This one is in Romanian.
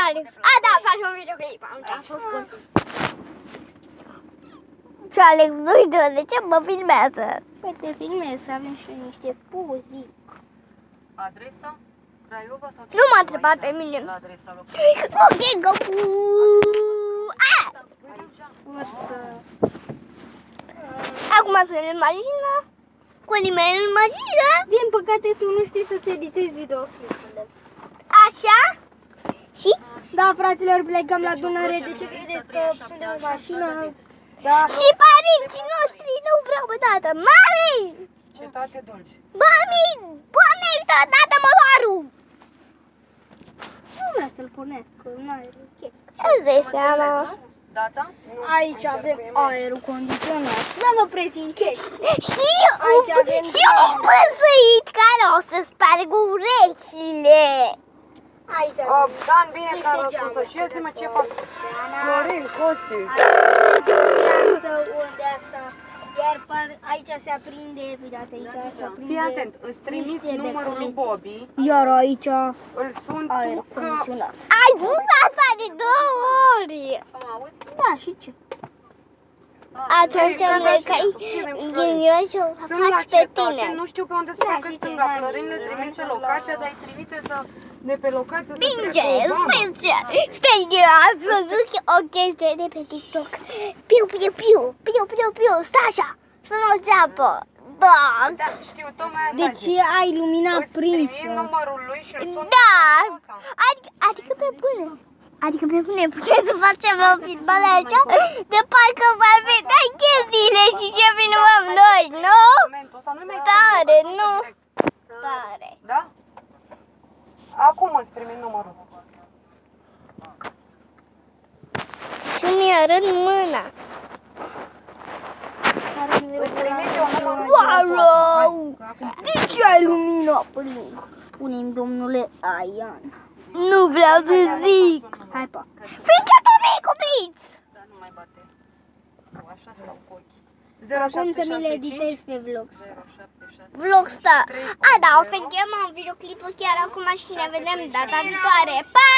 Alex. A, da, faci un videoclip, am uitat să spun. Și Alex nu știu de ce mă filmează. Păi te filmez să avem și niște pozi. Adresa? Craiova sau ce? Nu m-a întrebat pe mine. La adresa locului. Ok, go. Acum sunt în mașină. Cu nimeni în mașină. Din păcate tu nu știi să-ți editezi videoclipurile. Așa. Și? Da, fraților, plecăm la Dunăre. De ce credeți că suntem în mașină? Da. Și părinții noștri nu vreau odată. Mami! Cetate Dulci. Mami! Pune odată motorul! Nu vrea să-l punesc, nu are chef. Îți dai seama. Data? Aici avem aerul condiționat. Să vă prezint chestii. Și un păsăit care o să spargă urechile. Aici avem Dan, bine că a niște răspuns. Și el zi-mă ce fac. geamuri. Florin, Costi. Aici unde asta. Iar aici se aprinde, uitați aici se aprinde. Fii atent, îți trimit niște numărul lui beculețe. Bobby. Iar aici Îl sun aer tu că... condiționat. Ai pus asta de 2 ori. Am auzi? Da, și ce? Atunci înseamnă că ai ghinion și o Sunt la faci pe cetate, tine. nu știu pe unde să facă stânga. Florin le trimite locația, dar îi trimite să... De pe locație să Binge, treacă Obama. springe. Stai, ați văzut o chestie de pe TikTok. Piu, piu, piu, piu, piu, piu, stai așa, să nu o ceapă. Da, Da, știu, tocmai asta Deci zic. ai lumina Îți prinsă. trimit numărul lui și îl sun. da, adică pe bune. Adică pe bune putem să facem o filmare aici de parcă v-ar vedea chestiile și ce filmăm noi, nu? Momentul ăsta nu-i mai Tare, trebuie, nu? faci direct. Tare. Da? Acum îți trimit numărul. Și mi arăt mâna. Îți trimit eu numărul. Wow! De ce ai lumina prinsă? Spune-mi, domnule Aian. Nu vreau să zic. Hai, pa. Fiindcă tu nu-i copit. Dar nu mai bate. Așa stau cu ochii. Acum să mi le editez pe vlog. 076 Vlogstar. A, da, o să încheiem un videoclipul chiar acum și ne vedem data viitoare. Pa!